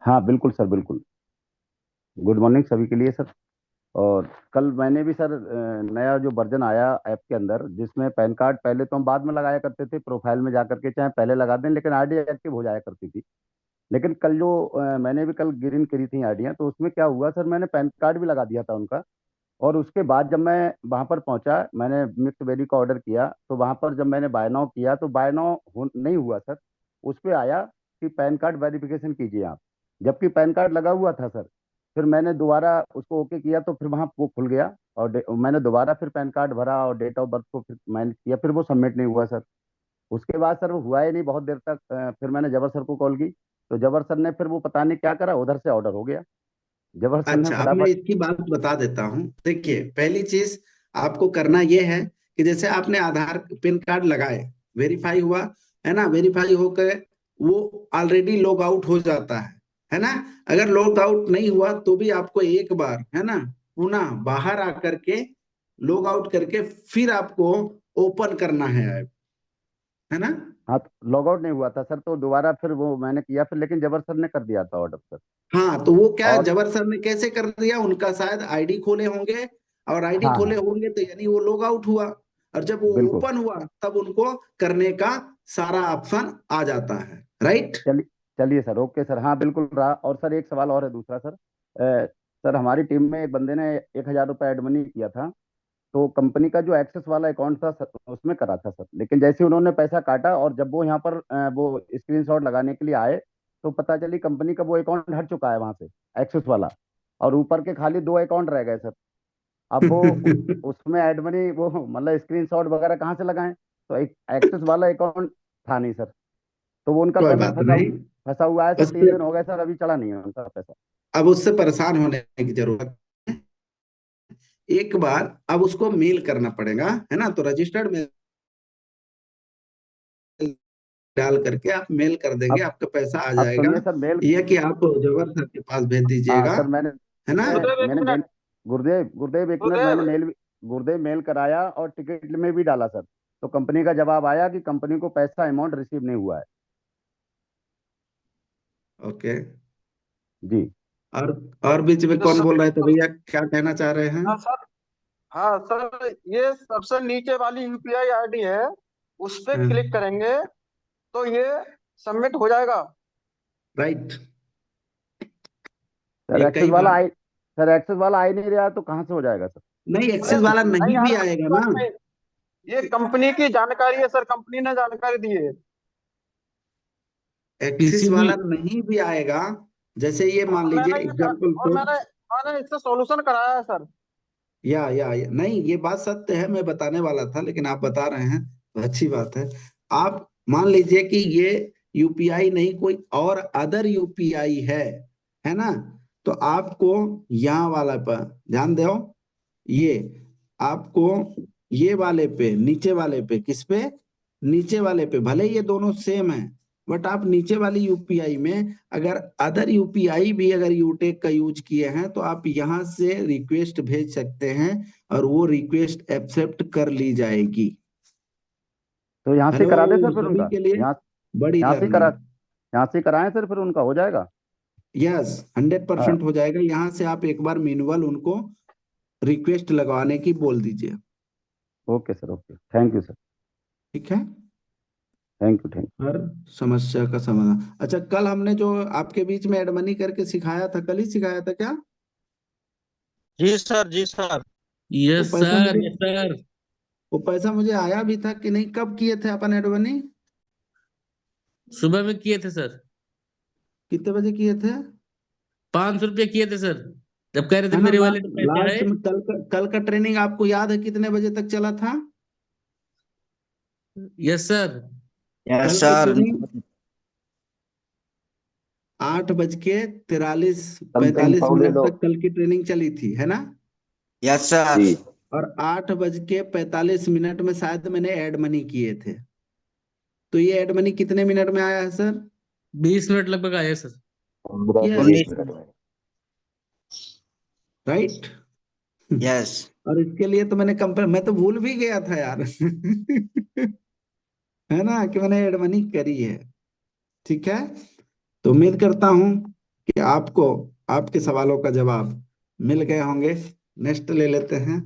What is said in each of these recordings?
हाँ बिल्कुल सर, बिल्कुल। गुड मॉर्निंग सभी के लिए सर। और कल मैंने भी सर नया जो वर्जन आया ऐप के अंदर, जिसमें पैन कार्ड पहले तो हम बाद में लगाया करते थे प्रोफाइल में जा करके, चाहे पहले लगा दें, लेकिन आईडी एक्टिव हो जाया करती थी। लेकिन कल जो मैंने भी कल गिरिन करी थी आईडियाँ, तो उसमें क्या हुआ सर, मैंने पैन कार्ड भी लगा दिया था उनका। और उसके बाद जब मैं वहां पर पहुंचा, मैंने मिक्स वेरी का ऑर्डर किया, तो वहां पर जब मैंने बाय नाउ किया तो बाय नाउ नहीं हुआ सर। उस पे आया कि पैन कार्ड वेरिफिकेशन कीजिए आप, जबकि पैन कार्ड लगा हुआ था सर। फिर मैंने दोबारा उसको ओके किया तो फिर वहां वो खुल गया, और मैंने दोबारा फिर पैन कार्ड भरा और डेट ऑफ बर्थ को फिर मैंने किया, फिर वो सबमिट नहीं हुआ सर। उसके बाद सर वो हुआ ही नहीं बहुत देर तक। फिर मैंने जबर सर को कॉल की, तो जबर सर ने फिर वो पता नहीं क्या करा, उधर से ऑर्डर हो गया। जबर सर ने अच्छा, अब मैं फटाफट। इसकी बात बता देता हूँ। देखिए, पहली चीज आपको करना यह है कि जैसे आपने आधार पैन कार्ड लगाए, वेरीफाई हुआ, है ना, वेरीफाई होकर वो ऑलरेडी लॉग आउट हो जाता है ना। अगर लॉग आउट नहीं हुआ तो भी आपको एक बार, है ना, पुनः बाहर आकर के लॉग आउट करके फिर आपको ओपन करना है ऐप, है ना। हाँ, तो लॉग आउट नहीं हुआ था सर, तो दोबारा फिर वो मैंने किया फिर, लेकिन जबर सर ने कर दिया था ऑर्डर सर। हाँ, तो वो क्या और जबर सर ने कैसे कर दिया, उनका शायद आईडी खोले होंगे, और आईडी हाँ खोले हाँ, होंगे तो यानी वो लॉग आउट हुआ, और जब वो बिल्कुल। ओपन हुआ तब उनको करने का सारा ऑप्शन आ जाता है, राइट। चलिए, चलिए सर, ओके सर, हाँ बिल्कुल रहा। और सर एक सवाल और है दूसरा सर। सर हमारी टीम में एक बंदे ने 1,000 रुपये एड मनी किया था, तो कंपनी का जो एक्सेस वाला अकाउंट था सर, उसमें करा था सर। लेकिन जैसे ही उन्होंने पैसा काटा और जब वो यहाँ पर वो स्क्रीनशॉट लगाने के लिए आए, तो पता चली कंपनी का वो अकाउंट हट चुका है वहां से, एक्सेस वाला। और ऊपर के खाली 2 अकाउंट रह गए सर। अब वो उसमें एड मनी वो मतलब स्क्रीनशॉट वगैरह कहाँ से लगाएं, तो एक एक्सेस वाला अकाउंट था नहीं सर। तो वो उनका कोई पेमेंट बात नहीं, फंसा हुआ है सर, तीन उससे दिन हो गए सर, अभी चढ़ा नहीं है उनका पैसा। अब उससे परेशान होने की जरूरत है। एक बार अब उसको मेल करना पड़ेगा, है ना, तो रजिस्टर्ड मेल डाल करके आप मेल कर देंगे, अब आपका पैसा आ अब जाएगा। सुनिए सर मेल। यह कि आप जवर सर के पास भेज हाँ दीजिएगा, सर, मैंने है ना। मैं गुरुदेव एक मैंने मेल। मिनट। गुरुदेव, गुरुदेव एक मिनट, मैंने गुरुदेव। मेल भी, गुरुदेव मेल कराया और टिकट में भी डाला सर। तो कंपनी का जवाब आया कि कंपनी को पैसा अमाउंट रिसीव नहीं हुआ है। ओके। जी। और और बीच में ये तो कौन सब। बोल रहे थे भैया, क्या कहना चाह रहे हैं। हाँ सर। हाँ सर, ये सबसे नीचे वाली यूपीआई आईडी है, उस पे क्लिक हाँ, करेंगे तो ये सबमिट हो जाएगा। राइट। सर ये एक्सेस कई वाला बार आई सर एक्सेस वाला आई नहीं रहा, तो कहाँ से हो जाएगा सर? नहीं, अरे एक्सेस वाला नहीं नहीं आ भी रहा कोई आएगा बात ना। नहीं। ये कंपनी की जानकारी है सर, कंपनी ने जानकारी दी है। एक्सेस किसी भी वाला नहीं भी आएगा, जैसे ये मान लीजिए एग्जांपल और तो, मैंने इससे सॉल्यूशन कराया है सर। नहीं, ये बात सत्य है, मैं बताने वाला था लेकिन आप बता रहे हैं तो अच्छी बात है। आप मान लीजिए कि ये यूपीआई नहीं, कोई और अदर यूपीआई है ना, तो आपको यहाँ वाला पर ध्यान दो। ये आपको ये वाले पे, नीचे वाले पे, किस पे, नीचे वाले पे, भले ये दोनों सेम है, बट आप नीचे वाली यूपीआई में अगर अदर यूपीआई भी अगर यूटेक का यूज किए हैं तो आप यहाँ से रिक्वेस्ट भेज सकते हैं, और वो रिक्वेस्ट एक्सेप्ट कर ली जाएगी। तो यहाँ से हेलो, करा दे सर फिर सभी उनका। के लिए यहाँ बड़ी यहाँ से करा लर्निंग। यहाँ से कराएं सर, फिर उनका हो जाएगा। यस, 100% हाँ, हो जाएगा। यहाँ से आप एक बार मैनुअल उनको रिक्वेस्ट लगवाने की बोल दीजिए। Okay sir, okay, thank you sir. ठीक है। थैंक यू, थैंक हर समस्या का समाधान। अच्छा, कल हमने जो आपके बीच में एडमनी करके सिखाया था, कल ही सिखाया था क्या। जी सर, जी सर। वो यस पैसा सर, मुझे यस सर। वो पैसा मुझे आया भी था कि नहीं, कब किए थे अपन एडमनी, सुबह में किए थे सर। कितने बजे किए थे। 500 रुपये किए थे सर, जब कह रहे थे है ना, मेरे वाले में पैसे लास्ट आए। में कल का ट्रेनिंग आपको याद है कितने बजे तक चला था। Yes sir. यस कल की सर। ट्रेनिंग 8 बज के 43 समथिंग 45 पौने मिनट दो। तक कल की ट्रेनिंग चली थी, है ना। Yes sir. जी। और 8 बज के 45 मिनट में शायद मैंने एड मनी किए थे। तो ये एड मनी कितने मिनट में आया है सर। 20 मिनट लगभग आए सर। 15 से 20 यस, 19। मिनट में। राइट। यस। और इसके लिए तो मैंने कंपेयर, मैं तो भूल भी गया था यार है ना, कि मैंने एड मनी करी है। ठीक है, तो उम्मीद करता हूं कि आपको आपके सवालों का जवाब मिल गए होंगे। नेक्स्ट ले लेते हैं।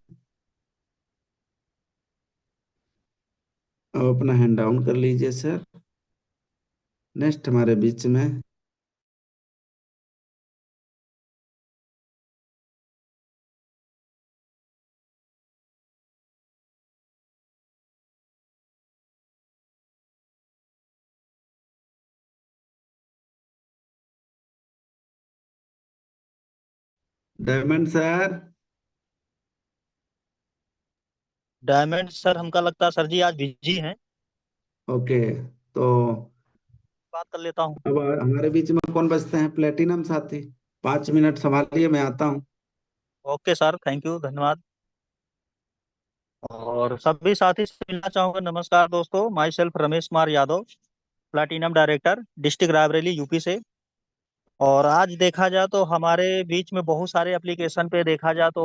अब अपना हैंड डाउन कर लीजिए सर। नेक्स्ट हमारे बीच में डायमंड सर। डायमंड सर, हमका लगता है सर जी आज बिजी हैं। ओके, तो बात कर लेता हूँ। अब हमारे बीच में कौन बचते हैं? प्लेटिनम साथी। 5 मिनट संभालिए, मैं आता हूँ। ओके सर, थैंक यू, धन्यवाद। और सभी साथी से मिलना चाहूंगा। नमस्कार दोस्तों, my self Ramesh Kumar Yadav, platinum director, district Raebareli, UP से। और आज देखा जाए तो हमारे बीच में बहुत सारे एप्लीकेशन पे देखा जाए तो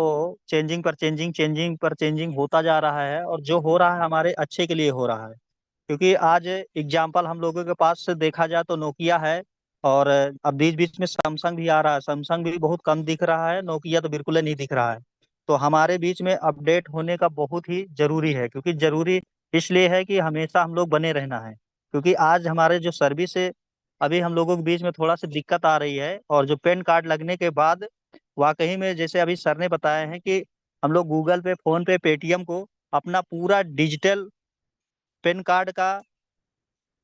चेंजिंग पर चेंजिंग, चेंजिंग पर चेंजिंग होता जा रहा है, और जो हो रहा है हमारे अच्छे के लिए हो रहा है। क्योंकि आज एग्जाम्पल हम लोगों के पास से देखा जाए तो नोकिया है, और अब बीच बीच में सैमसंग भी आ रहा है। सैमसंग भी बहुत कम दिख रहा है, नोकिया तो बिल्कुल ही नहीं दिख रहा है। तो हमारे बीच में अपडेट होने का बहुत ही जरूरी है, क्योंकि जरूरी इसलिए है कि हमेशा हम लोग बने रहना है। क्योंकि आज हमारे जो सर्विस है, अभी हम लोगों के बीच में थोड़ा सा दिक्कत आ रही है। और जो पेन कार्ड लगने के बाद वाकई में, जैसे अभी सर ने बताया है कि हम लोग गूगल पे, फोन पे, पेटीएम को अपना पूरा डिजिटल पेन कार्ड का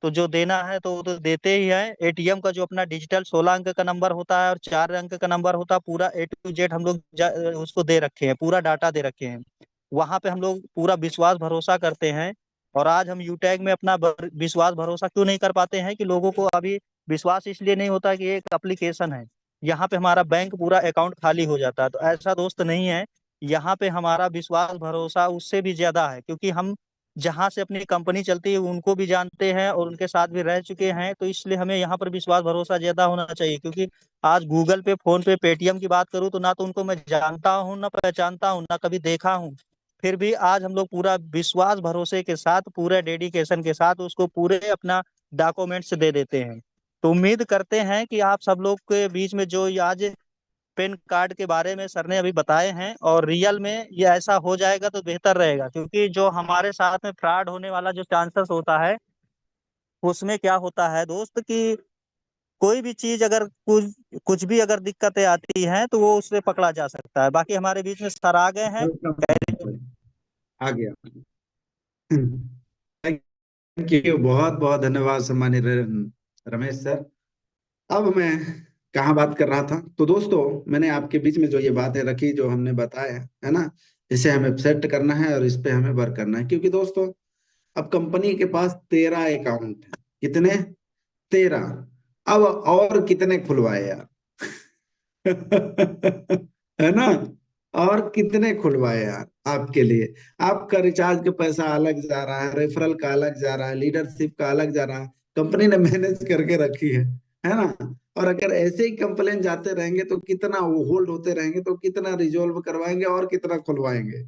तो जो देना है तो वो तो देते ही है। एटीएम का जो अपना डिजिटल 16 अंक का नंबर होता है और 4 अंक का नंबर होता है, पूरा A to Z हम लोग उसको दे रखे हैं, पूरा डाटा दे रखे हैं। वहां पे हम लोग पूरा विश्वास भरोसा करते हैं। और आज हम यूटैग में अपना विश्वास भरोसा क्यों नहीं कर पाते हैं? कि लोगों को अभी विश्वास इसलिए नहीं होता कि एक एप्लीकेशन है, यहाँ पे हमारा बैंक पूरा अकाउंट खाली हो जाता है। तो ऐसा दोस्त नहीं है। यहाँ पे हमारा विश्वास भरोसा उससे भी ज्यादा है, क्योंकि हम जहाँ से अपनी कंपनी चलती है उनको भी जानते हैं और उनके साथ भी रह चुके हैं। तो इसलिए हमें यहाँ पर विश्वास भरोसा ज्यादा होना चाहिए। क्योंकि आज गूगल पे, फोन पे, पेटीएम की बात करूँ तो ना तो उनको मैं जानता हूँ, ना पहचानता हूँ, ना कभी देखा हूँ। फिर भी आज हम लोग पूरा विश्वास भरोसे के साथ, पूरे डेडिकेशन के साथ उसको पूरे अपना डॉक्यूमेंट्स दे देते हैं। तो उम्मीद करते हैं कि आप सब लोग के बीच में जो ये आज पेन कार्ड के बारे में सर ने अभी बताए हैं, और रियल में ये ऐसा हो जाएगा तो बेहतर रहेगा। क्योंकि जो हमारे साथ में फ्रॉड होने वाला जो चांसेस होता है, उसमें क्या होता है दोस्त कि कोई भी चीज अगर कुछ कुछ भी अगर दिक्कतें आती हैं तो वो उससे पकड़ा जा सकता है। बाकी हमारे बीच में सर आ गए हैं। आ गया। थैंक यू, बहुत बहुत धन्यवाद सम्मानित रमेश सर। अब मैं कहाँ बात कर रहा था? तो दोस्तों, मैंने आपके बीच में जो ये बातें रखी, जो हमने बताया है ना, इसे हमें सेट करना है और इस पे हमें वर्क करना है। क्योंकि दोस्तों, अब कंपनी के पास 13 अकाउंट है। कितने? 13। अब और कितने खुलवाए यार? है ना? और कितने खुलवाए यार आपके लिए? आपका रिचार्ज का पैसा अलग जा रहा है, रेफरल का अलग जा रहा है, लीडरशिप का अलग जा रहा है। कंपनी ने मैनेज करके रखी है ना? और अगर ऐसे ही कंप्लेन जाते रहेंगे तो कितना वो होल्ड होते रहेंगे, तो कितना रिजोल्व करवाएंगे और कितना खुलवाएंगे?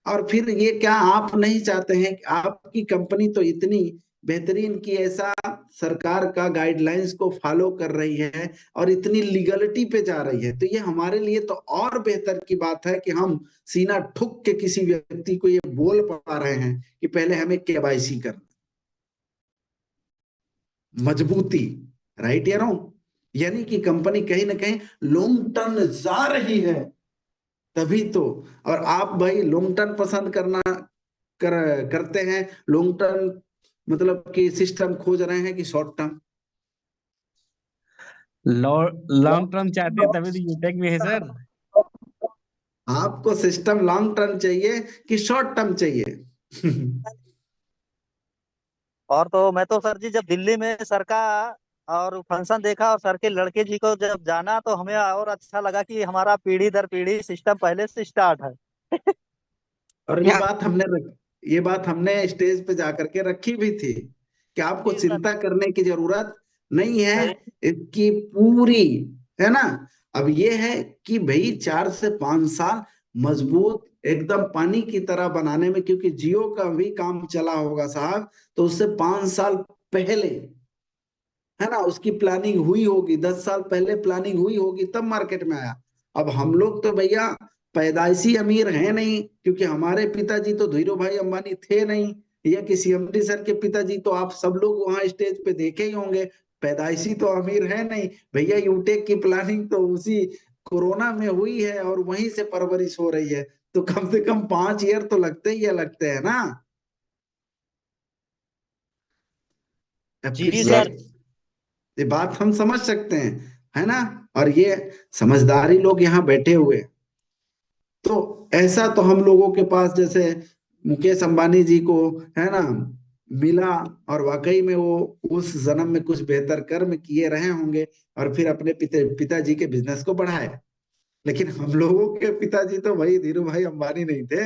और फिर ये क्या आप नहीं चाहते हैं कि आपकी कंपनी तो इतनी बेहतरीन की ऐसा सरकार का गाइडलाइंस को फॉलो कर रही है और इतनी लीगलिटी पे जा रही है, तो ये हमारे लिए तो और बेहतर की बात है कि हम सीना ठुक के किसी व्यक्ति को ये बोल पा रहे हैं कि पहले हमें केवाईसी करना। मजबूती, राइट या रॉन्ग? यानी कि कंपनी कहीं ना कहीं लॉन्ग टर्म जा रही है, तभी तो। और आप भाई लॉन्ग टर्म पसंद करते हैं, लॉन्ग टर्म मतलब कि सिस्टम खोज रहे हैं कि शॉर्ट टर्म? लॉन्ग टर्म चाहते हैं तभी तो यूटेक में है सर। आपको सिस्टम लॉन्ग टर्म चाहिए कि शॉर्ट टर्म चाहिए? और तो मैं तो सर जी जब दिल्ली में सर का और फंक्शन देखा और सर के लड़के जी को जब जाना, तो हमें और अच्छा लगा कि हमारा पीढ़ी दर पीढ़ी सिस्टम पहले से स्टार्ट है। और ये बात हमने स्टेज पे जाकर के रखी भी थी कि आपको जी सर। चिंता करने की जरूरत नहीं है नहीं। इसकी पूरी, है ना? अब ये है कि भाई 4 से 5 साल मजबूत एकदम पानी की तरह बनाने में, क्योंकि जियो का भी काम चला होगा साहब, तो उससे 5 साल पहले है ना, उसकी प्लानिंग हुई होगी, 10 साल पहले प्लानिंग हुई होगी, तब मार्केट में आया। अब हम लोग तो भैया पैदाइशी अमीर हैं नहीं, क्योंकि हमारे पिताजी तो धीरू भाई अंबानी थे नहीं, या किसी एमडी सर के पिताजी तो आप सब लोग वहां स्टेज पे देखे ही होंगे, पैदाइशी तो अमीर है नहीं भैया। यूटेक की प्लानिंग तो उसी कोरोना में हुई है और वहीं से परवरिश हो रही है, तो कम से कम 5 ईयर तो लगते हैं ना। जी अप्रिशिएट, सर। ये बात हम समझ सकते हैं, है ना। और ये समझदारी लोग यहाँ बैठे हुए हैं। तो ऐसा तो हम लोगों के पास जैसे मुकेश अंबानी जी को, है ना, मिला, और वाकई में वो उस जन्म में कुछ बेहतर कर्म किए रहे होंगे और फिर अपने पिताजी के बिजनेस को बढ़ाए। लेकिन हम लोगों के पिताजी तो भाई धीरू भाई अंबानी नहीं थे।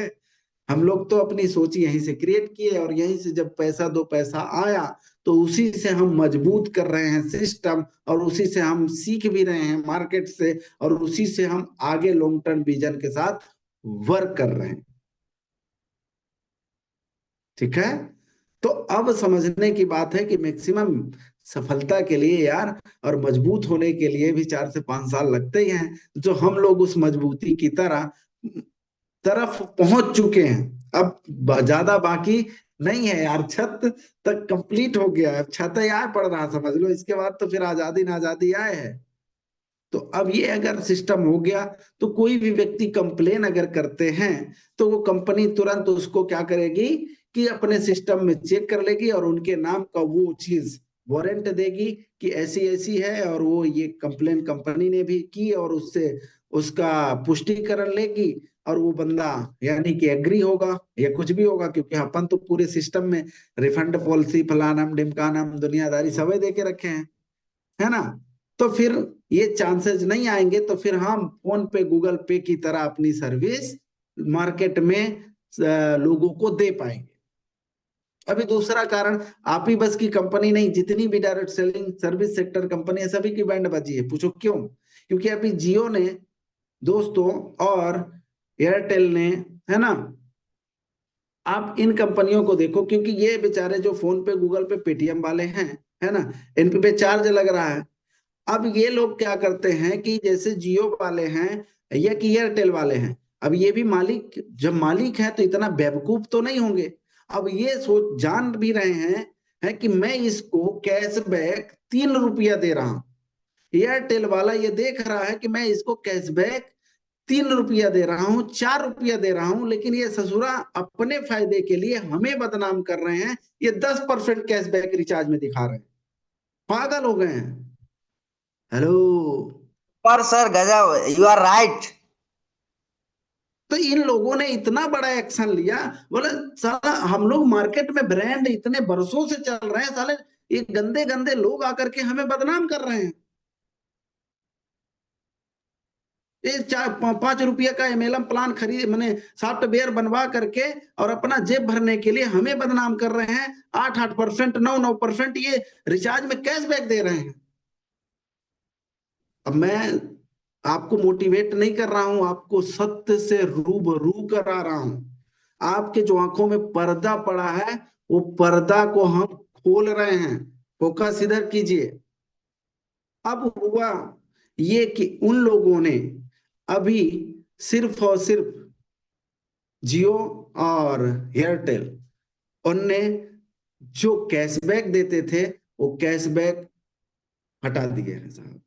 हम लोग तो अपनी सोच यहीं से क्रिएट किए, और यहीं से जब पैसा दो पैसा आया तो उसी से हम मजबूत कर रहे हैं सिस्टम, और उसी से हम सीख भी रहे हैं मार्केट से, और उसी से हम आगे लॉन्ग टर्म विजन के साथ वर्क कर रहे हैं। ठीक है। तो अब समझने की बात है कि मैक्सिमम सफलता के लिए यार, और मजबूत होने के लिए भी 4 से 5 साल लगते ही हैं, जो हम लोग उस मजबूती की तरफ पहुंच चुके हैं। अब ज्यादा बाकी नहीं है यार, छत तक कंप्लीट हो गया है, छत यार पड़ रहा समझ लो, इसके बाद तो फिर आजादी ना आजादी आए है। तो अब ये अगर सिस्टम हो गया तो कोई भी व्यक्ति कंप्लेन अगर करते हैं तो वो कंपनी तुरंत उसको क्या करेगी कि अपने सिस्टम में चेक कर लेगी और उनके नाम का वो चीज वारंट देगी कि ऐसी ऐसी है, और वो ये कंप्लेन कंपनी ने भी की और उससे उसका पुष्टिकरण लेगी, और वो बंदा यानी कि एग्री होगा या कुछ भी होगा, क्योंकि अपन तो पूरे सिस्टम में रिफंड पॉलिसी फलानम ढिमकानम दुनियादारी सब दे के रखे हैं, है ना। तो फिर ये चांसेस नहीं आएंगे, तो फिर हम फोन पे गूगल पे की तरह अपनी सर्विस मार्केट में लोगों को दे पाएंगे। अभी दूसरा कारण, आप ही बस की कंपनी नहीं, जितनी भी direct selling service sector company है सभी की बैंड बजी है। पूछो क्यों? क्योंकि अभी जियो ने दोस्तों और एयरटेल ने, है ना, आप इन कंपनियों को देखो, क्योंकि ये बेचारे जो फोन पे गूगल पे पेटीएम वाले हैं, है ना, इन पे चार्ज लग रहा है। अब ये लोग क्या करते हैं कि जैसे जियो वाले हैं या कि एयरटेल वाले हैं, अब ये भी मालिक, जब मालिक है तो इतना बेवकूफ तो नहीं होंगे। अब ये सोच जान भी रहे हैं है कि मैं इसको कैशबैक 3 रुपया दे रहा हूं, एयरटेल वाला ये देख रहा है कि मैं इसको कैशबैक 3 रुपया दे रहा हूं, 4 रुपया दे रहा हूं, लेकिन ये ससुरा अपने फायदे के लिए हमें बदनाम कर रहे हैं। ये 10% कैशबैक रिचार्ज में दिखा रहे हैं, पागल हो गए हैं। हेलो। पर सर गजब, यू आर राइट। तो इन लोगों ने इतना बड़ा एक्शन लिया, बोले साला हम लोग मार्केट में ब्रांड इतने बरसों से चल रहे हैं, साले ये गंदे गंदे लोग आकर के हमें बदनाम कर रहे हैं। ये 5 रुपये का एमएलएम प्लान खरीद, मैंने सॉफ्टवेयर बनवा करके और अपना जेब भरने के लिए हमें बदनाम कर रहे हैं। 8% 9% ये रिचार्ज में कैशबैक दे रहे हैं। अब मैं आपको मोटिवेट नहीं कर रहा हूं, आपको सत्य से रूबरू करा रहा हूं। आपके जो आंखों में पर्दा पड़ा है वो पर्दा को हम खोल रहे हैं, फोकस इधर कीजिए। अब हुआ ये कि उन लोगों ने अभी सिर्फ और सिर्फ जियो और एयरटेल, उनने जो कैशबैक देते थे वो कैशबैक हटा दिए हैं साहब।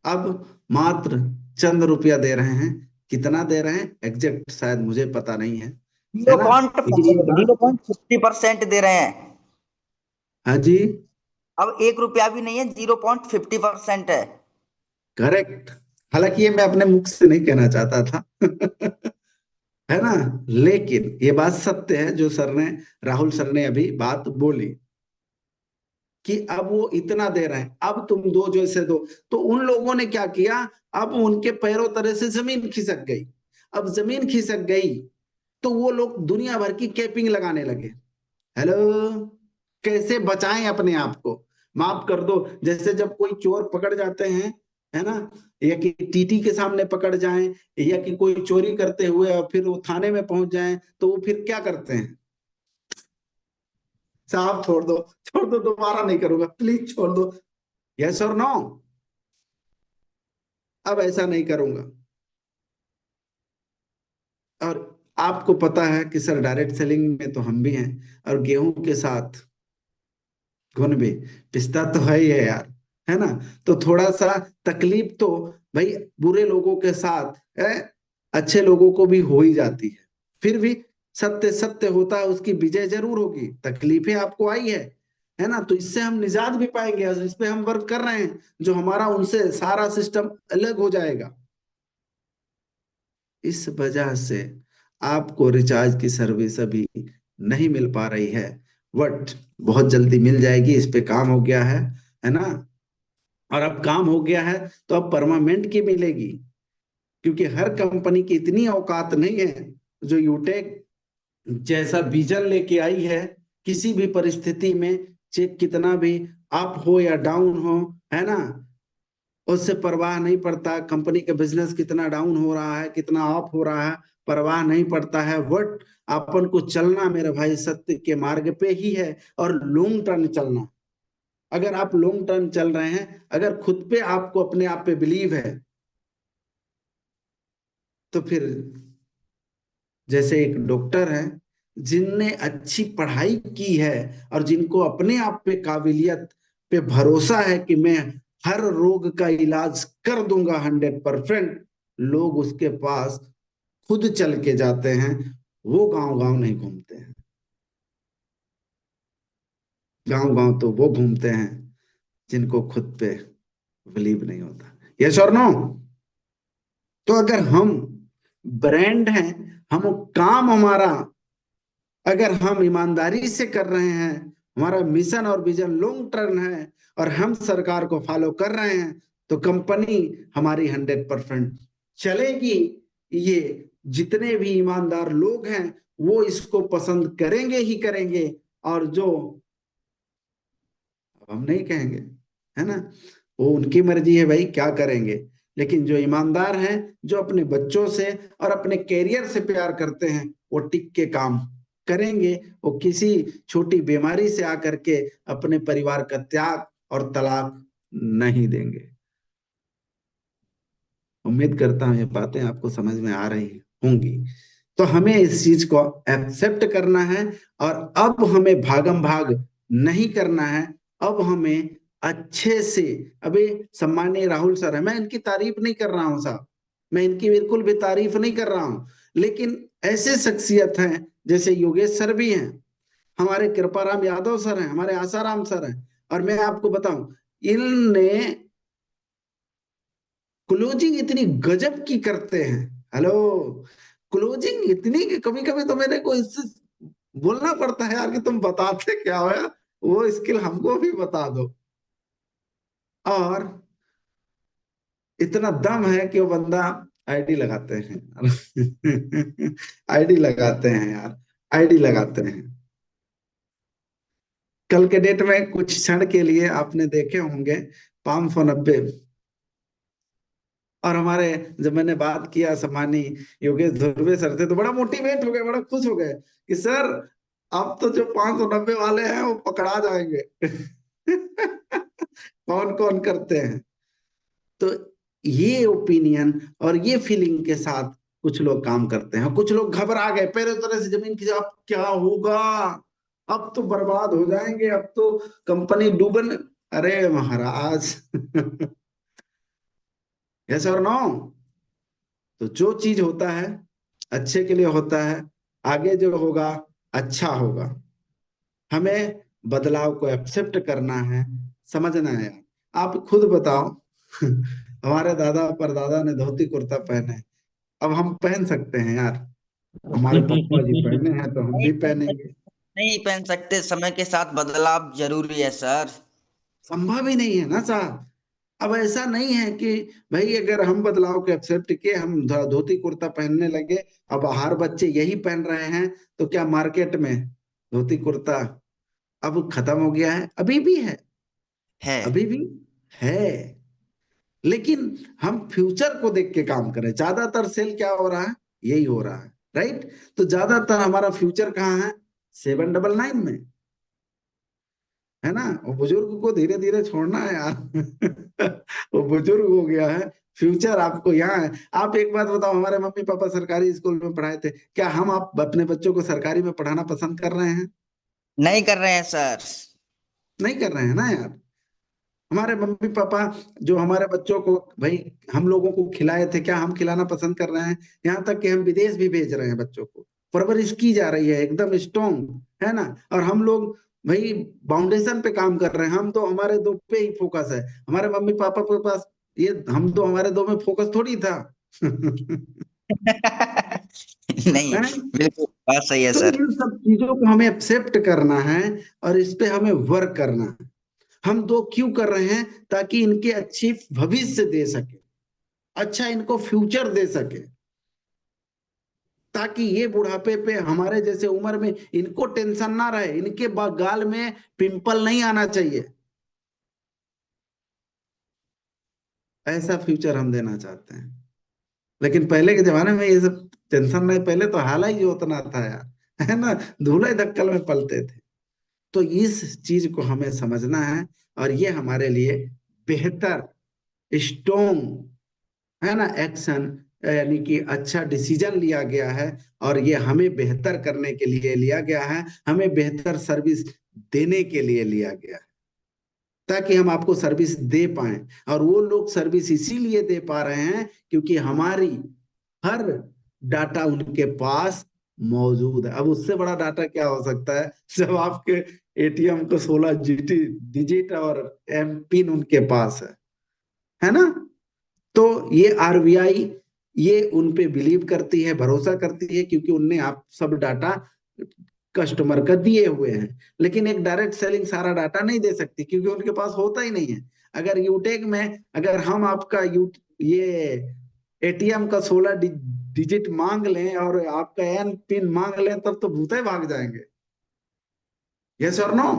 अब मात्र चंद रुपया दे रहे हैं। कितना दे रहे हैं एग्जैक्ट शायद मुझे पता नहीं है, है जीरो ना, पॉइंट लेकिन ये जीरो बात, पॉइंट 50% दे रहे हैं। हाँ जी, अब 1 रुपया भी नहीं है, 0.50% है। करेक्ट। हालांकि ये मैं अपने मुख से नहीं कहना चाहता था है ना, लेकिन ये बात सत्य है जो सर ने, राहुल सर ने अभी बात बोली कि अब वो इतना दे रहे हैं, अब तुम दो जैसे दो। तो उन लोगों ने क्या किया, अब उनके पैरों तले से जमीन खिसक गई। अब जमीन खिसक गई तो वो लोग दुनिया भर की कैपिंग लगाने लगे। हेलो, कैसे बचाएं अपने आप को, माफ कर दो, जैसे जब कोई चोर पकड़ जाते हैं, है ना, या कि टीटी के सामने पकड़ जाएं, या कि कोई चोरी करते हुए और फिर वो थाने में पहुंच जाएं, तो वो फिर क्या करते हैं, साहब छोड़ दो दोबारा नहीं करूंगा, प्लीज छोड़ दो, यस और नो? अब ऐसा नहीं करूंगा। और आपको पता है कि सर डायरेक्ट सेलिंग में तो हम भी हैं, और गेहूं के साथ घुन भी, पिस्ता तो है ही है यार, है ना? तो थोड़ा सा तकलीफ तो भाई बुरे लोगों के साथ अच्छे लोगों को भी हो ही जाती है। फिर भी सत्य सत्य होता है, उसकी विजय जरूर होगी। तकलीफें आपको आई है ना? तो इससे हम निजात भी पाएंगे, और इस पे हम वर्क कर रहे हैं, जो हमारा उनसे सारा सिस्टम अलग हो जाएगा। इस वजह से आपको रिचार्ज की सर्विस अभी नहीं मिल पा रही है, बट बहुत जल्दी मिल जाएगी। इस पे काम हो गया है ना? और अब काम हो गया है तो अब परमानेंट की मिलेगी, क्योंकि हर कंपनी की इतनी औकात नहीं है जो यूटेक जैसा विजन लेके आई है। किसी भी परिस्थिति में, चेक कितना भी अप हो या डाउन हो, है ना, उससे परवाह नहीं पड़ता। कंपनी का बिजनेस कितना डाउन हो रहा है, कितना अप हो रहा है, परवाह नहीं पड़ता है। बट अपन को चलना मेरे भाई सत्य के मार्ग पे ही है, और लॉन्ग टर्म चलना। अगर आप लॉन्ग टर्म चल रहे हैं, अगर खुद पे आपको अपने आप पे बिलीव है, तो फिर जैसे एक डॉक्टर है जिनने अच्छी पढ़ाई की है, और जिनको अपने आप पे काबिलियत पे भरोसा है कि मैं हर रोग का इलाज कर दूंगा 100%, लोग उसके पास खुद चल के जाते हैं। वो गांव गांव नहीं घूमते हैं। गांव गांव तो वो घूमते हैं जिनको खुद पे बिलीव नहीं होता। यस और नो? तो अगर हम ब्रांड हैं, हम काम हमारा अगर हम ईमानदारी से कर रहे हैं, हमारा मिशन और विजन लॉन्ग टर्म है, और हम सरकार को फॉलो कर रहे हैं, तो कंपनी हमारी 100% चलेगी। ये जितने भी ईमानदार लोग हैं वो इसको पसंद करेंगे ही करेंगे, और जो अब हम नहीं कहेंगे, है ना, वो उनकी मर्जी है भाई, क्या करेंगे। लेकिन जो ईमानदार हैं, जो अपने बच्चों से और अपने कैरियर से प्यार करते हैं, वो टिक के काम करेंगे। वो किसी छोटी बीमारी से आकर के अपने परिवार का त्याग और तलाक नहीं देंगे। उम्मीद करता हूँ ये बातें आपको समझ में आ रही होंगी। तो हमें इस चीज को एक्सेप्ट करना है, और अब हमें भागम भाग नहीं करना है। अब हमें अच्छे से, अभी सम्मानीय राहुल सर है, मैं इनकी तारीफ नहीं कर रहा हूँ साहब, मैं इनकी बिल्कुल भी तारीफ नहीं कर रहा हूँ, लेकिन ऐसे शख्सियत हैं, जैसे योगेश सर भी हैं, हमारे कृपाराम यादव सर हैं, हमारे आसाराम सर हैं, और मैं आपको बताऊं, इनने क्लोजिंग इतनी गजब की करते हैं। हेलो, क्लोजिंग इतनी कि कभी कभी तो मेरे को इससे बोलना पड़ता है यार कि तुम बताते क्या हो यार, वो स्किल हमको भी बता दो। और इतना दम है कि वो बंदा आईडी लगाते हैं आईडी लगाते हैं यार, आईडी लगाते हैं। कल के डेट में कुछ क्षण के लिए आपने देखे होंगे 590, और हमारे जब मैंने बात किया सम्मानी योगेश धुर्वे सर थे, तो बड़ा मोटिवेट हो गए, बड़ा खुश हो गए कि सर अब तो जो 590 वाले हैं वो पकड़ा जाएंगे कौन कौन करते हैं। तो ये ओपिनियन और ये फीलिंग के साथ कुछ लोग काम करते हैं। कुछ लोग घबरा गए, पैरों तरह से जमीन की, अब क्या होगा, अब तो बर्बाद हो जाएंगे, अब तो कंपनी डूबन। अरे महाराज यस और नो? तो जो चीज होता है अच्छे के लिए होता है, आगे जो होगा अच्छा होगा। हमें बदलाव को एक्सेप्ट करना है, समझना है। आप खुद बताओ हमारे दादा परदादा ने धोती कुर्ता पहने, अब हम पहन सकते हैं यार? हमारे पप्पा जी पहने हैं तो हम नहीं भी पहन पहनेंगे। सकते, नहीं पहन सकते, समय के साथ बदलाव जरूरी है सर। संभव ही नहीं है ना साहब। अब ऐसा नहीं है कि भाई अगर हम बदलाव को एक्सेप्ट किए, हम धोती कुर्ता पहनने लगे, अब हर बच्चे यही पहन रहे हैं, तो क्या मार्केट में धोती कुर्ता अब खत्म हो गया है? अभी भी है, है। अभी भी है, लेकिन हम फ्यूचर को देख के काम करें। ज्यादातर सेल क्या हो रहा है? यही हो रहा है, राइट? तो ज्यादातर हमारा फ्यूचर कहाँ है? 799 में, है ना। वो बुजुर्ग को धीरे धीरे छोड़ना है यार। वो बुजुर्ग हो गया है, फ्यूचर आपको यहाँ है। आप एक बात बताओ, हमारे मम्मी पापा सरकारी स्कूल में पढ़ाए थे, क्या हम आप अपने बच्चों को सरकारी में पढ़ाना पसंद कर रहे हैं? नहीं कर रहे हैं सर। नहीं कर रहे हैं ना यार। हमारे मम्मी पापा जो हमारे बच्चों को भाई हम लोगों को खिलाए थे, क्या हम खिलाना पसंद कर रहे हैं? यहाँ तक कि हम विदेश भी भेज रहे हैं बच्चों को, परवरिश की जा रही है एकदम स्ट्रॉन्ग, है ना। और हम लोग भाई फाउंडेशन पे काम कर रहे हैं। हम तो हमारे दो पे ही फोकस है, हमारे मम्मी पापा के पास ये हम तो हमारे दो में फोकस थोड़ी था। नहीं, हैं? बिल्कुल बात सही है तो सर। इन सब चीजों को हमें एक्सेप्ट करना है और इस पे हमें वर्क करना है। हम दो क्यों कर रहे हैं? ताकि इनके अच्छी भविष्य दे सके, अच्छा इनको फ्यूचर दे सके, ताकि ये बुढ़ापे पे हमारे जैसे उम्र में इनको टेंशन ना रहे, इनके गाल में पिंपल नहीं आना चाहिए। ऐसा फ्यूचर हम देना चाहते हैं। लेकिन पहले के जमाने में ये सब टेंशन नहीं, पहले तो हाल ही उतना था यार, है ना। धूले धक्कल में पलते थे। तो इस चीज को हमें समझना है और ये हमारे लिए बेहतर स्ट्रॉन्ग, है ना, एक्शन यानी कि अच्छा डिसीजन लिया गया है। और ये हमें बेहतर करने के लिए लिया गया है, हमें बेहतर सर्विस देने के लिए लिया गया है, ताकि हम आपको सर्विस दे पाए। और वो लोग सर्विस इसीलिए दे पा रहे हैं क्योंकि हमारी हर डाटा उनके पास मौजूद है। अब उससे बड़ा डाटा क्या हो सकता है जब आपके एटीएम को 16 डिजिट और एम पिन उनके पास है ना। तो ये आरबीआई ये उन पे बिलीव करती है, भरोसा करती है, क्योंकि उनने आप सब डाटा कस्टमर का दिए हुए हैं। लेकिन एक डायरेक्ट सेलिंग सारा डाटा नहीं दे सकती क्योंकि उनके पास होता ही नहीं है। अगर यूटेक में अगर हम आपका ये एटीएम का 16 डिजिट मांग लें और आपका एन पिन मांग लें तब तो भूते भाग जाएंगे। यस और नो?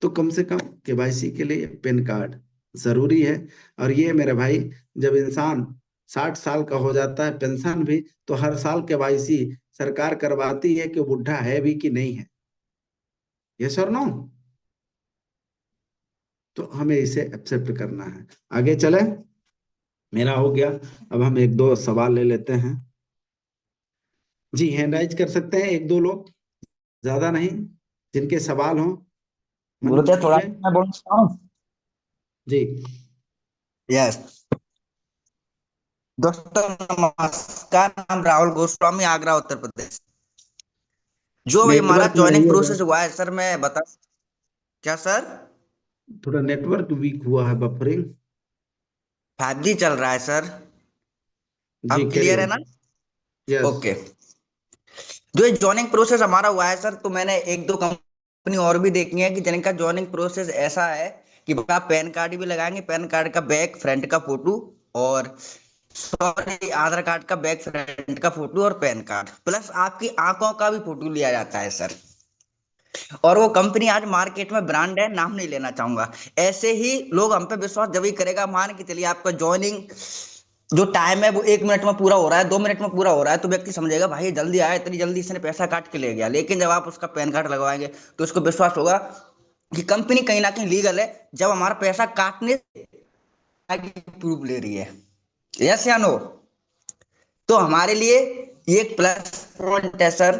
तो कम से कम केवाईसी के लिए पैन कार्ड जरूरी है। और ये मेरे भाई, जब इंसान 60 साल का हो जाता है, पेंशन भी, तो हर साल केवाईसी सरकार करवाती है कि बुढ़ा है भी कि नहीं है। यस और नो? तो हमें इसे एक्सेप्ट करना है। आगे चले, मेरा हो गया। अब हम एक दो सवाल ले लेते हैं। जी, हैंड राइज कर सकते हैं एक दो लोग, ज्यादा नहीं, जिनके सवाल हो मंच गुरुदेव थोड़ा पे। मैं बोल सकता हूँ? जी यस। दोस्तों नमस्कार, नाम राहुल गोस्वामी, आगरा उत्तर प्रदेश। जो भी हमारा नेटवर्क में ज्वाइनिंग आइएगा, प्रोसेस हुआ है सर, मैं बता। क्या सर? थोड़ा नेटवर्क वीक हुआ है, बफरिंग। 5G चल रहा है सर। जी अब कैरी क्लियर है ऑन। ना? यस। ओके। जो ज्वाइनिंग प्रोसेस हमारा हुआ है सर, तो मैंने एक दो कंपनी और भी देखी है कि जिनका ज्वाइनिंग प्रोसेस ऐसा है कि आप पैन कार्ड भी लगाएंगे, पैन कार्ड का बैक फ्रंट का फोटो, और सॉरी आधार कार्ड का बैक फ्रंट का फोटो और पैन कार्ड, प्लस आपकी आंखों का भी फोटो लिया जाता है सर। और वो कंपनी आज मार्केट में ब्रांड है, नाम नहीं लेना चाहूंगा। ऐसे ही लोग हम पे विश्वास जब ही करेगा, मान के चलिए आपका ज्वाइनिंग जो टाइम है वो 1 मिनट में पूरा हो रहा है, 2 मिनट में पूरा हो रहा है, तो व्यक्ति समझेगा भाई जल्दी आया, इतनी जल्दी इसने पैसा काट के ले गया। लेकिन जब आप उसका पैन कार्ड लगवाएंगे तो उसको विश्वास होगा कि कंपनी कहीं ना कहीं लीगल है, जब हमारा पैसा काटने प्रूफ ले रही है। यस या नो? तो हमारे लिए ये एक प्लस पॉइंट है सर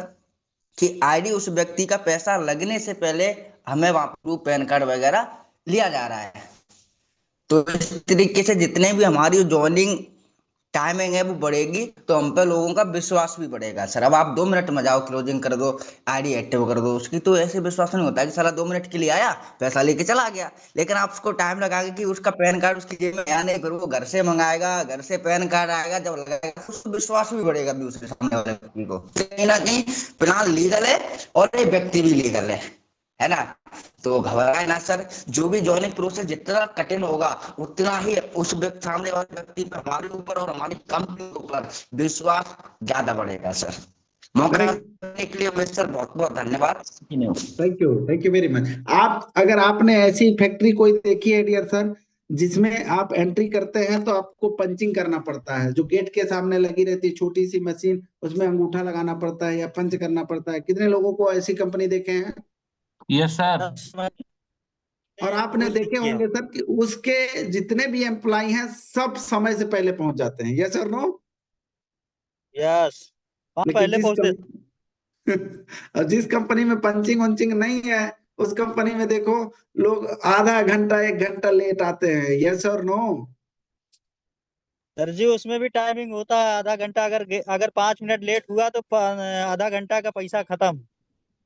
कि आईडी उस व्यक्ति का पैसा लगने से पहले हमें वहां प्रूफ पैन कार्ड वगैरह लिया जा रहा है। तो इस तरीके से जितने भी हमारी ज्वाइनिंग टाइमिंग है वो बढ़ेगी, तो हम पे लोगों का विश्वास भी बढ़ेगा सर। अब आप 2 मिनट में जाओ, क्लोजिंग कर दो, आईडी एक्टिव कर दो उसकी, तो ऐसे विश्वास नहीं होता कि साला 2 मिनट के लिए आया, पैसा लेके चला गया। लेकिन आप उसको टाइम लगाएंगे कि उसका पैन कार्ड उसकी जेब में आया नहीं, फिर वो घर से मंगाएगा, घर से पैन कार्ड आएगा, जब लगाएगा उसको विश्वास भी बढ़ेगा दूसरे सामने वाले व्यक्ति को, कहीं ना कहीं प्लान लीगल है और ये व्यक्ति भी लीगल है ना। तो घबराए ना सर, जो भी ज्वाइनिंग प्रोसेस जितना कठिन होगा उतना ही उस व्यक्ति सामने वाले व्यक्ति पर, हमारे ऊपर और हमारी कंपनी के ऊपर विश्वास ज्यादा बढ़ेगा सर। मौका देने के लिए मिस्टर बहुत बहुत धन्यवाद। Thank you very much. आप अगर आपने ऐसी फैक्ट्री कोई देखी है डियर सर, जिसमें आप एंट्री करते हैं तो आपको पंचिंग करना पड़ता है, जो गेट के सामने लगी रहती है छोटी सी मशीन, उसमें अंगूठा लगाना पड़ता है या पंच करना पड़ता है। कितने लोगों को ऐसी कंपनी देखे हैं? Yes sir. और आपने देखे किया। होंगे सर कि उसके जितने भी एम्प्लॉय हैं सब समय से पहले पहुंच जाते हैं, यस और नो। यस, हम लेकिन पहले पहुंचते। और जिस कंपनी में पंचिंग वंचिंग नहीं है उस कंपनी में देखो लोग आधा घंटा 1 घंटा लेट आते हैं, यस और नो। सर जी उसमें भी टाइमिंग होता है, आधा घंटा अगर 5 मिनट लेट हुआ तो आधा घंटा का पैसा खत्म।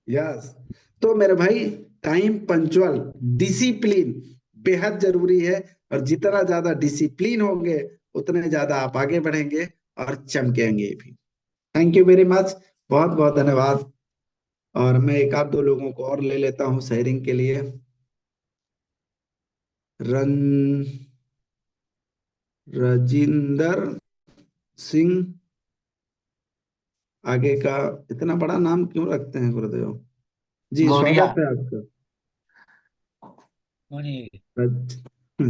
यस। तो मेरे भाई टाइम पंचुअल डिसिप्लिन बेहद जरूरी है, और जितना ज्यादा डिसिप्लिन होंगे उतने ज्यादा आप आगे बढ़ेंगे और चमकेंगे भी। थैंक यू वेरी मच, बहुत बहुत धन्यवाद। और मैं एक आध दो लोगों को और ले लेता हूँ शेयरिंग के लिए। रन रजिंदर सिंह, आगे का इतना बड़ा नाम क्यों रखते हैं गुरुदेव जी, गौरिया। स्वागत है आपका।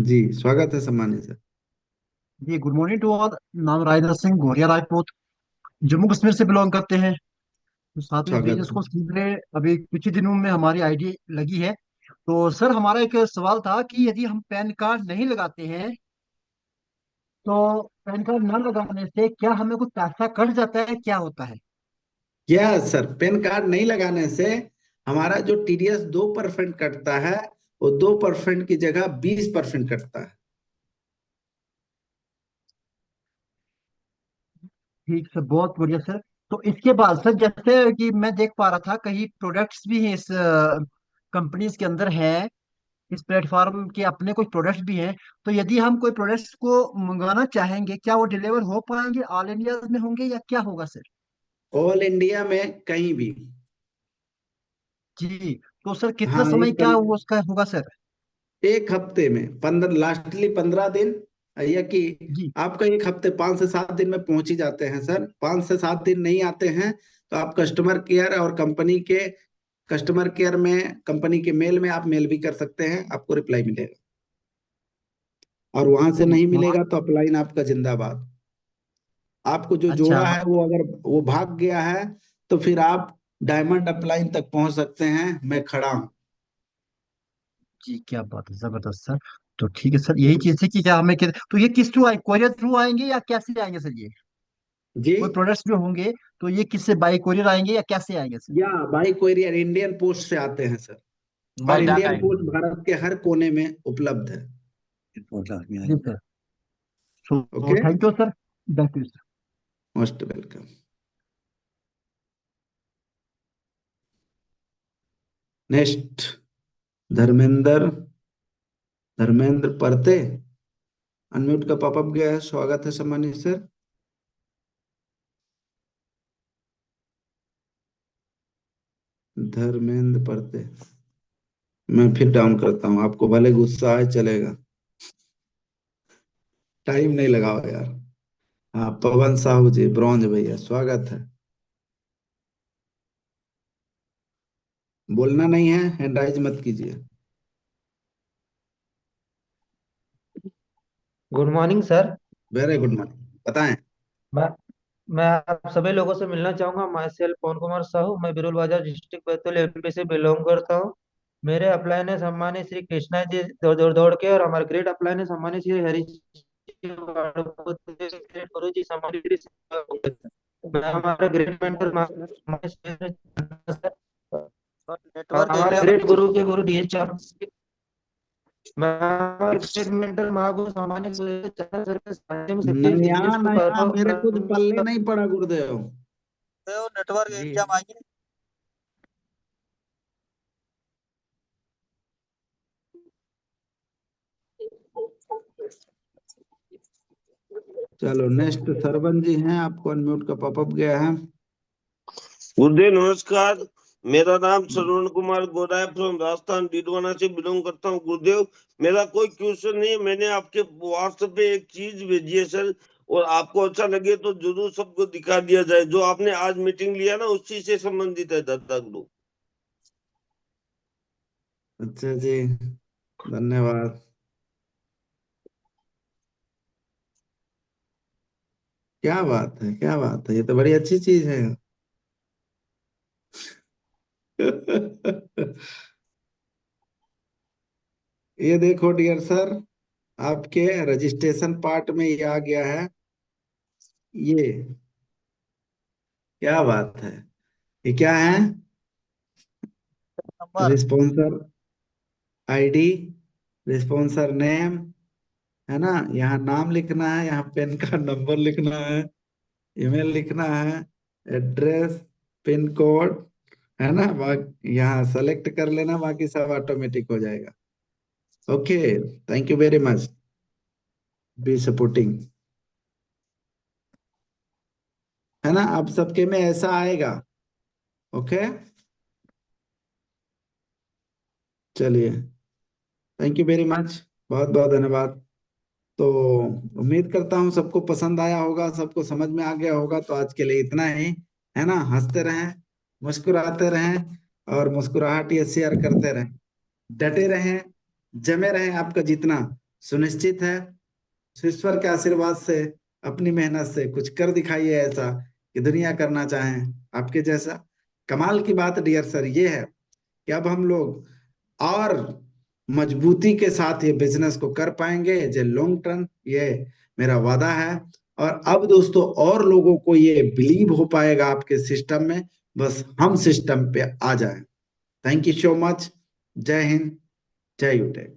जी स्वागत है सम्मानित सर। जी गुड मॉर्निंग टू ऑल। नाम राजेंद्र सिंह गोरिया राजपूत, जम्मू कश्मीर से बिलोंग करते हैं। तो साथ में स्वागत बिजनेस है। को सीख रहे, अभी कुछ ही दिनों में हमारी आईडी लगी है। तो सर हमारा एक सवाल था कि यदि हम पैन कार्ड नहीं लगाते हैं तो पैन कार्ड न लगाने से क्या हमें कुछ पैसा कट जाता है, क्या होता है? यस सर, पैन कार्ड नहीं लगाने से हमारा जो टीडीएस 2% कटता है वो 2% की जगह 20% कटता है। ठीक सर, बहुत बढ़िया सर। तो इसके बाद सर जैसे कि मैं देख पा रहा था कई प्रोडक्ट्स भी हैं इस कंपनीज के अंदर है, इस प्लेटफॉर्म के अपने कुछ प्रोडक्ट्स भी हैं। तो यदि हम कोई प्रोडक्ट्स को मंगाना चाहेंगे क्या वो डिलीवर हो पाएंगे, ऑल इंडिया में होंगे या क्या होगा सर? ऑल इंडिया में कहीं भी। जी। तो सर कितना हाँ समय क्या वो उसका होगा सर? एक हफ्ते में 15, लास्टली 15 दिन, या कि जी। आपका एक हफ्ते 5 से 7 दिन में पहुंच ही जाते हैं सर। 5 से 7 दिन नहीं आते हैं तो आप कस्टमर केयर और कंपनी के कस्टमर केयर में कंपनी के मेल में आप मेल भी कर सकते हैं, आपको रिप्लाई मिलेगा। और वहां से जी नहीं वहाँ। मिलेगा तो अपलाइन आपका जिंदाबाद। आपको जो अच्छा। जोड़ा है वो अगर वो भाग गया है तो फिर आप डायमंड अपलाइन तक पहुंच सकते हैं, मैं खड़ा हूं। जी क्या बात है, जबरदस्त सर। तो ठीक है सर, यही चीज थी कि क्या हमें तो ये किस थ्रू आए, कोरियर थ्रू आएंगे या कैसे आएंगे सर? ये जी, कोई प्रोडक्ट्स जो होंगे तो ये किससे, बाई कोरियर आएंगे या कैसे आएंगे सर? या बाई कोरियर इंडियन पोस्ट से आते हैं सर। और बाय डाक इंडियन आएंगे। पोस्ट भारत के हर कोने में उपलब्ध है। जी sir. So okay, thank you sir, back to sir. Most welcome. Next, Dharmendra Dharmendra Parte, unmute का पॉपअप गया है, स्वागत है सम्मानित सर। धर्मेंद्र परते, मैं फिर डाउन करता हूँ, आपको भले गुस्सा आए चलेगा, टाइम नहीं लगाओ यार। हाँ पवन साहू जी, ब्रॉन्ज भैया, स्वागत है। बोलना नहीं है, हैंड राइज मत कीजिए। Good morning sir. Very good morning, बताएं। मैं मैं आप सभी लोगों से मिलना चाहूंगा। माई सेल्फ पवन कुमार साहू, मैं बिरुल बाजार डिस्ट्रिक्ट बैतूल एमपी से बिलोंग करता हूँ। मेरे अपलाइन है सम्मानित श्री कृष्णा जी दौड़ दौड़ दौड़ के, और हमारे ग्रेट अपलाइन है सम्मानित श्री हरीश जी वाड़ुपुत्र, ग्रेट गुरु जी सम्मानित श्री। मैं हमारे ग्रेट मेंटर नेटवर्क हमारे एरिया में ग्रेट लीजिए। गुरु के गुरु डीएच मैं हमारे ग्रेट मेंटर महागुरु सामान्य चरण सर के सानिध्य में शिक्षित नया बिजनेस को नया करता मेरे कुछ पल्ले हूँ। नहीं पड़ा गुरुदेव। तो नेटवर्क जी एरिया में आइए। चलो नेक्स्ट सरवन जी हैं, आपको अनम्यूट का पॉपअप गया है। गुरुदेव नमस्कार। मेरा नाम श्रवण कुमार गौड़ा है, फ्रॉम राजस्थान डीडवाना से बिलोंग करता हूँ। गुरुदेव मेरा कोई क्वेश्चन नहीं है, मैंने आपके व्हाट्सएप पे एक चीज भेजी है सर, और आपको अच्छा लगे तो जरूर सबको दिखा दिया जाए। जो आपने आज मीटिंग लिया ना उसी से संबंधित है दादा गुरु। अच्छा जी, धन्यवाद। क्या बात है, क्या बात है, ये तो बड़ी अच्छी चीज है। ये देखो डियर सर, आपके रजिस्ट्रेशन पार्ट में ये आ गया है। ये क्या बात है, ये क्या है? नंबर। रिस्पॉन्सर आईडी, रिस्पॉन्सर नेम, है ना? यहाँ नाम लिखना है, यहाँ पेन कार्ड नंबर लिखना है, ईमेल लिखना है, एड्रेस, पिन कोड, है ना? यहाँ सेलेक्ट कर लेना, बाकी सब ऑटोमेटिक हो जाएगा। Okay, thank you very much, be supporting, है ना? आप सबके में ऐसा आएगा। ओके, चलिए, थैंक यू वेरी मच, बहुत बहुत धन्यवाद। तो उम्मीद करता हूँ सबको पसंद आया होगा, सबको समझ में आ गया होगा। तो आज के लिए इतना ही, है ना? हंसते रहें, मुस्कुराते रहें, और मुस्कुराहट ये शेयर करते रहें, डटे रहें, जमे रहें। आपका जीतना सुनिश्चित है। ईश्वर के आशीर्वाद से, अपनी मेहनत से कुछ कर दिखाइए ऐसा कि दुनिया करना चाहे आपके जैसा। कमाल की बात डियर सर ये है कि अब हम लोग और मजबूती के साथ ये बिजनेस को कर पाएंगे, जो लॉन्ग टर्म, ये मेरा वादा है। और अब दोस्तों और लोगों को ये बिलीव हो पाएगा आपके सिस्टम में, बस हम सिस्टम पे आ जाएं। Thank you so much. जय हिंद, जय यूटेक।